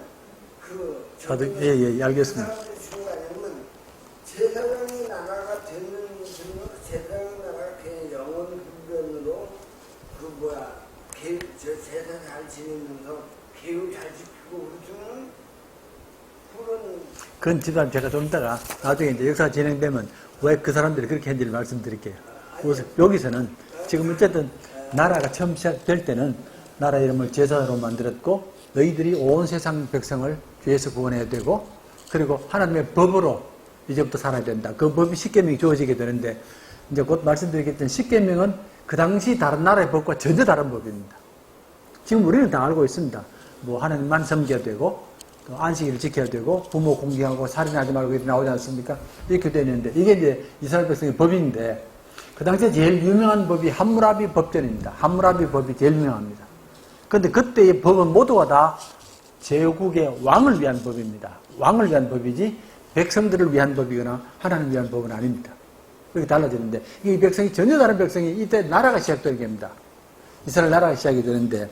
알겠습니다. 그 사람들이 죽은 거 아니면 제사장이 나라가 되는 제사장이 나라가 그냥 영원 불변으로 제사 잘 지내면서 계율 잘 지키고 그러면 그건 지금 제가 좀 이따가 나중에 이제 역사 진행되면 왜 그 사람들이 그렇게 했는지를 말씀드릴게요. 여기서는 지금 어쨌든 나라가 처음 시작될 때는 나라 이름을 제사로 만들었고 너희들이 온 세상 백성을 죄에서 구원해야 되고 그리고 하나님의 법으로 이제부터 살아야 된다. 그 법이 십계명이 주어지게 되는데 이제 곧 말씀드리겠지만 십계명은 그 당시 다른 나라의 법과 전혀 다른 법입니다. 지금 우리는 다 알고 있습니다. 뭐 하나님만 섬겨야 되고 또 안식일을 지켜야 되고 부모 공경하고 살인하지 말고 이렇게 나오지 않습니까? 이렇게 되어 있는데 이게 이제 이스라엘 백성의 법인데 그 당시에 제일 유명한 법이 함무라비 법전입니다. 함무라비 법이 제일 유명합니다. 그런데 그때의 법은 모두가 다 제국의 왕을 위한 법입니다. 왕을 위한 법이지 백성들을 위한 법이거나 하나님을 위한 법은 아닙니다. 그렇게 달라지는데 이 백성이 전혀 다른 백성이 이때 나라가 시작되게 됩니다. 이스라엘 나라가 시작이 되는데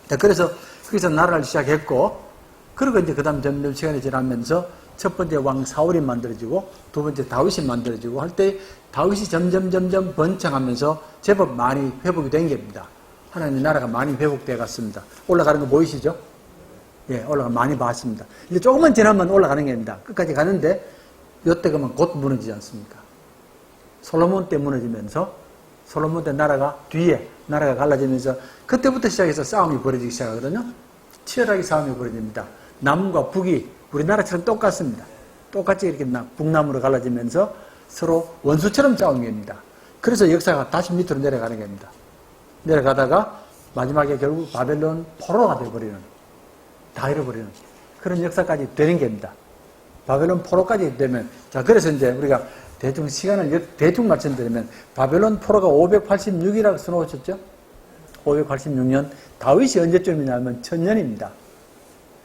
자, 그래서 거기서 나라를 시작했고, 그리고 이제 그 다음 점점 시간이 지나면서 첫 번째 왕 사울이 만들어지고, 두 번째 다윗이 만들어지고 할 때 다윗이 점점 번창하면서 제법 많이 회복이 된 겁니다. 하나님의 나라가 많이 회복되어 갔습니다. 올라가는 거 보이시죠? 예, 올라가 많이 봤습니다. 이제 조금만 지나면 올라가는 겁니다. 끝까지 가는데, 요때 가면 곧 무너지지 않습니까? 솔로몬 때 무너지면서, 솔로몬 때 나라가 뒤에 나라가 갈라지면서, 그때부터 시작해서 싸움이 벌어지기 시작하거든요. 치열하게 싸움이 벌어집니다. 남과 북이 우리나라처럼 똑같습니다. 똑같이 이렇게 북남으로 갈라지면서 서로 원수처럼 싸우는 겁니다. 그래서 역사가 다시 밑으로 내려가는 겁니다. 내려가다가 마지막에 결국 바벨론 포로가 되어버리는, 다 잃어버리는 그런 역사까지 되는 겁니다. 바벨론 포로까지 되면, 자, 그래서 이제 우리가 대충 시간을 대충 말씀드리면, 바벨론 포로가 586이라고 써놓으셨죠? 586년. 다윗이 언제쯤이냐면 1000년입니다.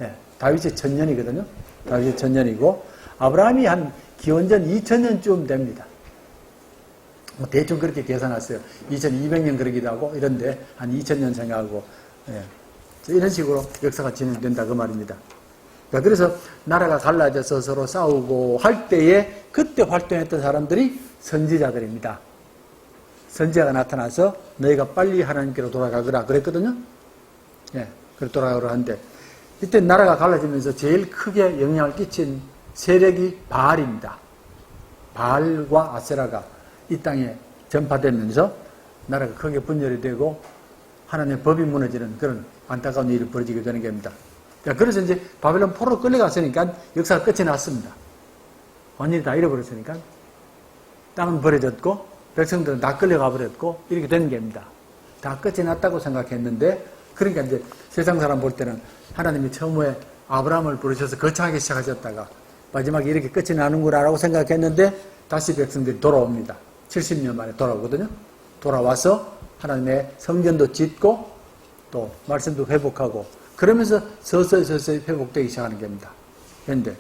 예, 다윗이 1000년이거든요. 다윗이 1000년이고, 아브라함이 한 기원전 2000년쯤 됩니다. 뭐 대충 그렇게 계산했어요. 2200년 그러기도 하고, 이런데 한 2000년 생각하고, 예. 이런 식으로 역사가 진행된다, 그 말입니다. 그래서 나라가 갈라져서 서로 싸우고 할 때에 그때 활동했던 사람들이 선지자들입니다. 선지자가 나타나서 너희가 빨리 하나님께로 돌아가거라 그랬거든요. 예, 그래 돌아가거라 하는데, 이때 나라가 갈라지면서 제일 크게 영향을 끼친 세력이 바알입니다. 바알과 아세라가 이 땅에 전파되면서 나라가 크게 분열이 되고 하나님의 법이 무너지는 그런 안타까운 일이 벌어지게 되는 겁니다. 그래서 이제 바벨론 포로로 끌려갔으니까 역사가 끝이 났습니다. 완전히 다 잃어버렸으니까 땅은 버려졌고 백성들은 다 끌려가 버렸고 이렇게 되는 겁니다. 다 끝이 났다고 생각했는데, 그러니까 이제 세상 사람 볼 때는 하나님이 처음에 아브라함을 부르셔서 거창하게 시작하셨다가 마지막에 이렇게 끝이 나는구나라고 생각했는데 다시 백성들이 돌아옵니다. 70년 만에 돌아오거든요. 돌아와서 하나님의 성전도 짓고 또 말씀도 회복하고 그러면서 서서히 회복되기 시작하는 겁니다. 그런데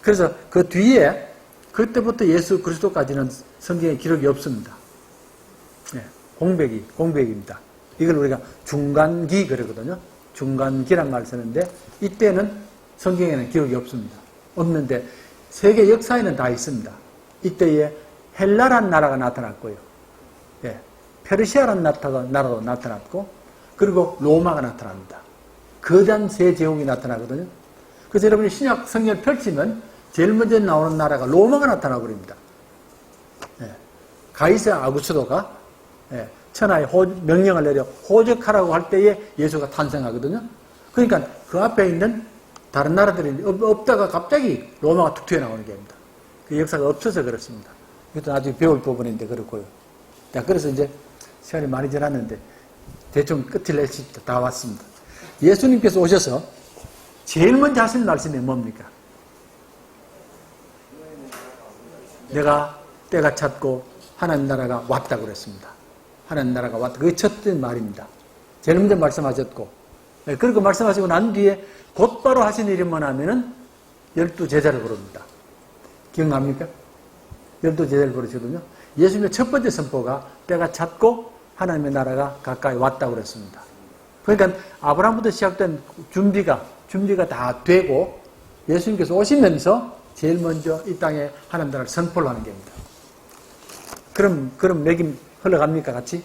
그래서 그 뒤에 그때부터 예수 그리스도까지는 성경에 기록이 없습니다. 네, 공백입니다. 이걸 우리가 중간기 그러거든요. 중간기란 말을 쓰는데 이때는 성경에는 기록이 없습니다. 없는데 세계 역사에는 다 있습니다. 이때에 헬라란 나라가 나타났고요. 예, 페르시아란 나라도 나타났고, 그리고 로마가 나타납니다. 거대한 세 제국이 나타나거든요. 그래서 여러분이 신약 성경을 펼치면 제일 먼저 나오는 나라가 로마가 나타나 버립니다. 예, 가이사 아구스도가 천하의 명령을 내려 호적하라고 할 때에 예수가 탄생하거든요. 그러니까 그 앞에 있는 다른 나라들이 없다가 갑자기 로마가 툭 튀어나오는 겁니다. 그 역사가 없어서 그렇습니다. 이것도 나중에 배울 부분인데 그렇고요. 자, 그래서 이제 시간이 많이 지났는데 대충 끝을 낼수 다 왔습니다. 예수님께서 오셔서 제일 먼저 하신 말씀이 뭡니까? 내가 때가 찼고 하나님 나라가 왔다고 그랬습니다. 하나님 나라가 왔다. 그게 첫 말입니다. 제일 먼저 말씀하셨고, 그리고 말씀하시고 난 뒤에 곧바로 하신 일이 뭐냐면은 12제자를 부릅니다. 기억납니까? 12제자를 부르시거든요. 예수님의 첫 번째 선포가 때가 찼고 하나님의 나라가 가까이 왔다고 그랬습니다. 그러니까 아브라함부터 시작된 준비가 다 되고 예수님께서 오시면서 제일 먼저 이 땅에 하나님 나라를 선포를 하는 겁니다. 그럼 맥이 흘러갑니까, 같이?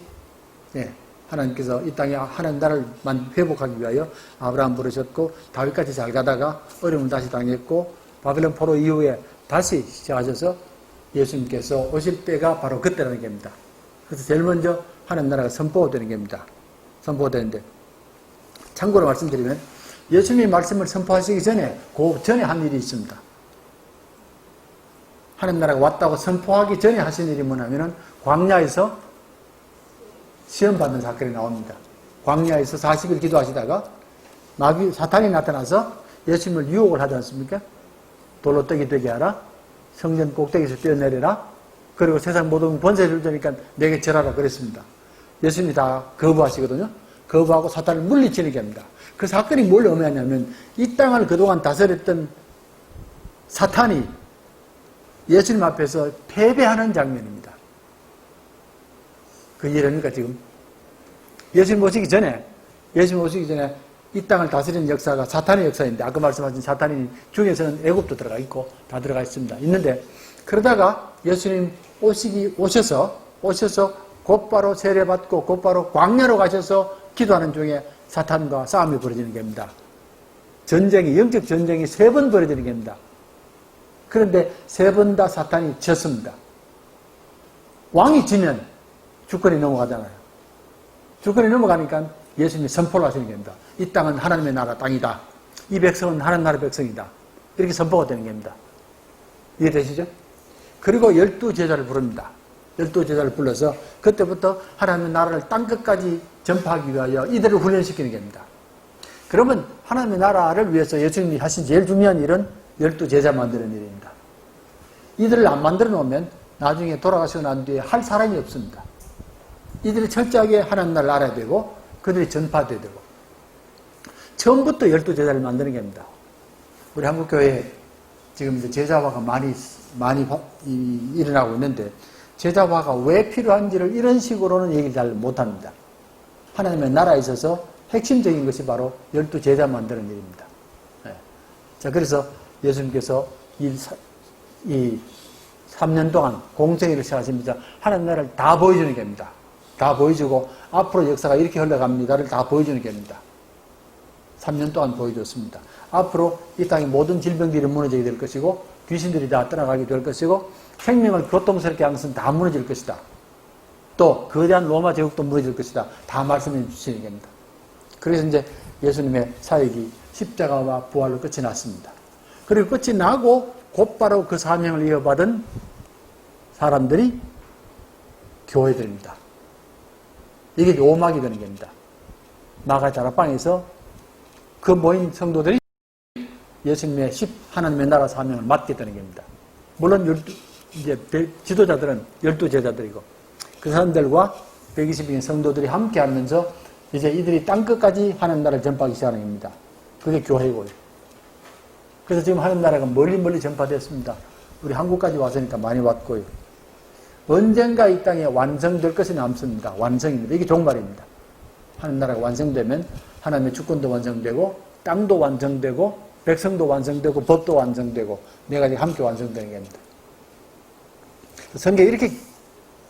예. 하나님께서 이 땅에 하나님 나라를만 회복하기 위하여 아브라함 부르셨고, 다윗같이 잘 가다가 어려움을 다시 당했고, 바벨론 포로 이후에 다시 시작하셔서 예수님께서 오실 때가 바로 그때라는 겁니다. 그래서 제일 먼저 하나님 나라가 선포가 되는 겁니다. 선포가 되는데, 참고로 말씀드리면, 예수님이 말씀을 선포하시기 전에, 그 전에 한 일이 있습니다. 하나님 나라가 왔다고 선포하기 전에 하신 일이 뭐냐면은, 광야에서 시험받는 사건이 나옵니다. 광야에서 40일 기도하시다가 사탄이 나타나서 예수님을 유혹을 하지 않습니까? 돌로 떡이 되게 하라. 성전 꼭대기에서 뛰어내려라. 그리고 세상 모든 권세를 주니까 내게 절하라 그랬습니다. 예수님이 다 거부하시거든요. 거부하고 사탄을 물리치는 게 합니다. 그 사건이 뭘 의미하냐면 이 땅을 그동안 다스렸던 사탄이 예수님 앞에서 패배하는 장면입니다. 그 이해됩니까, 지금? 예수님 오시기 전에 이 땅을 다스리는 역사가 사탄의 역사인데 아까 말씀하신 사탄이 중에서는 애굽도 들어가 있고 다 들어가 있습니다. 있는데 그러다가 예수님 오셔서 곧바로 세례받고 곧바로 광야로 가셔서 기도하는 중에 사탄과 싸움이 벌어지는 겁니다. 영적 전쟁이 3번 벌어지는 겁니다. 그런데 3번 다 사탄이 졌습니다. 왕이 지면 주권이 넘어가잖아요. 주권이 넘어가니까 예수님이 선포를 하시는 겁니다. 이 땅은 하나님의 나라 땅이다. 이 백성은 하나님 나라 백성이다. 이렇게 선포가 되는 겁니다. 이해되시죠? 그리고 12제자를 부릅니다. 12제자를 불러서 그때부터 하나님의 나라를 땅끝까지 전파하기 위하여 이들을 훈련시키는 겁니다. 그러면 하나님의 나라를 위해서 예수님이 하신 제일 중요한 일은 12제자 만드는 일입니다. 이들을 안 만들어 놓으면 나중에 돌아가시고 난 뒤에 할 사람이 없습니다. 이들이 철저하게 하나님 나라를 알아야 되고 그들이 전파돼야 되고 처음부터 12제자를 만드는 겁니다. 우리 한국교회에 지금 이제 제자화가 많이 일어나고 있는데 제자화가 왜 필요한지를 이런 식으로는 얘기를 잘 못합니다. 하나님의 나라에 있어서 핵심적인 것이 바로 12제자 만드는 일입니다. 네. 자, 그래서 예수님께서 이 3년 동안 공생애를 시작하십니다. 하나님 나라를 다 보여주는 겁니다. 다 보여주고 앞으로 역사가 이렇게 흘러갑니다를 다 보여주는 겁니다. 3년 동안 보여줬습니다. 앞으로 이 땅의 모든 질병들이 무너지게 될 것이고 귀신들이 다 떠나가게 될 것이고 생명을 고통스럽게 하는 것은 다 무너질 것이다. 또 거대한 로마 제국도 무너질 것이다. 다 말씀해 주시는 겁니다. 그래서 이제 예수님의 사역이 십자가와 부활로 끝이 났습니다. 그리고 끝이 나고 곧바로 그 사명을 이어받은 사람들이 교회들입니다. 이게 오막이 되는 겁니다. 마가 다락방에서 그 모인 성도들이 예수님의 하나님의 나라 사명을 맡게 되는 겁니다. 물론 지도자들은 12제자들이고 그 사람들과 120명의 성도들이 함께 하면서 이제 이들이 땅끝까지 하나님 나라를 전파하기 시작하는 겁니다. 그게 교회고요. 그래서 지금 하나님 나라가 멀리 전파됐습니다. 우리 한국까지 왔으니까 많이 왔고요. 언젠가 이 땅에 완성될 것이 남습니다. 완성입니다. 이게 종말입니다. 하나님 나라가 완성되면 하나님의 주권도 완성되고 땅도 완성되고 백성도 완성되고 법도 완성되고 네 가지가 함께 완성되는 겁니다. 성경이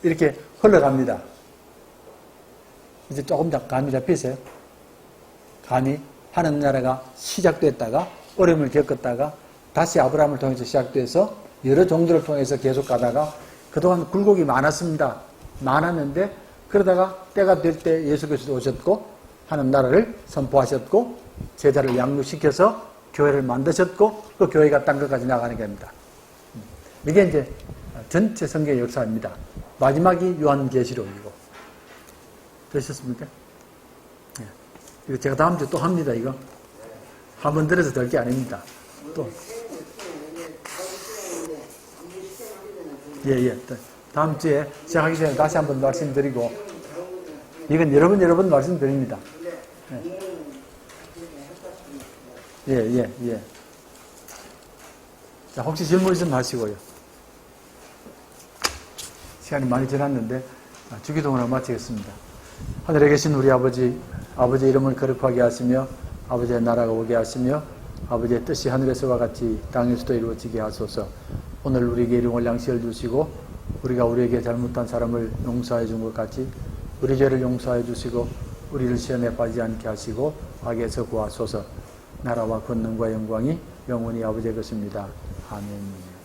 이렇게 흘러갑니다. 이제 조금 더 감이 잡히세요? 감이 하나님 나라가 시작됐다가 어려움을 겪었다가 다시 아브라함을 통해서 시작돼서 여러 종들을 통해서 계속 가다가 그동안 굴곡이 많았습니다. 많았는데 그러다가 때가 될 때 예수께서 오셨고 하나님 나라를 선포하셨고 제자를 양육시켜서 교회를 만드셨고 그 교회가 땅끝까지 나가는 겁니다. 이게 이제 전체 성경의 역사입니다. 마지막이 요한계시록이고 되셨습니까? 예. 이거 제가 다음 주에 또 합니다. 이거 한 번 들어서 될 게 아닙니다. 또 다음 주에 시작하기 전에 다시 한번 말씀드리고 이건 여러 번 말씀드립니다. 예. 자, 혹시 질문 있으면 하시고요. 시간이 많이 지났는데 주기도문을 마치겠습니다. 하늘에 계신 우리 아버지의 이름을 거룩하게 하시며 아버지의 나라가 오게 하시며 아버지의 뜻이 하늘에서와 같이 땅에서도 이루어지게 하소서. 오늘 우리에게 일용할 양식을 주시고 우리가 우리에게 잘못한 사람을 용서해 준 것 같이 우리 죄를 용서해 주시고 우리를 시험에 빠지지 않게 하시고 악에서 구하소서. 나라와 권능과 영광이 영원히 아버지의 것입니다. 아멘.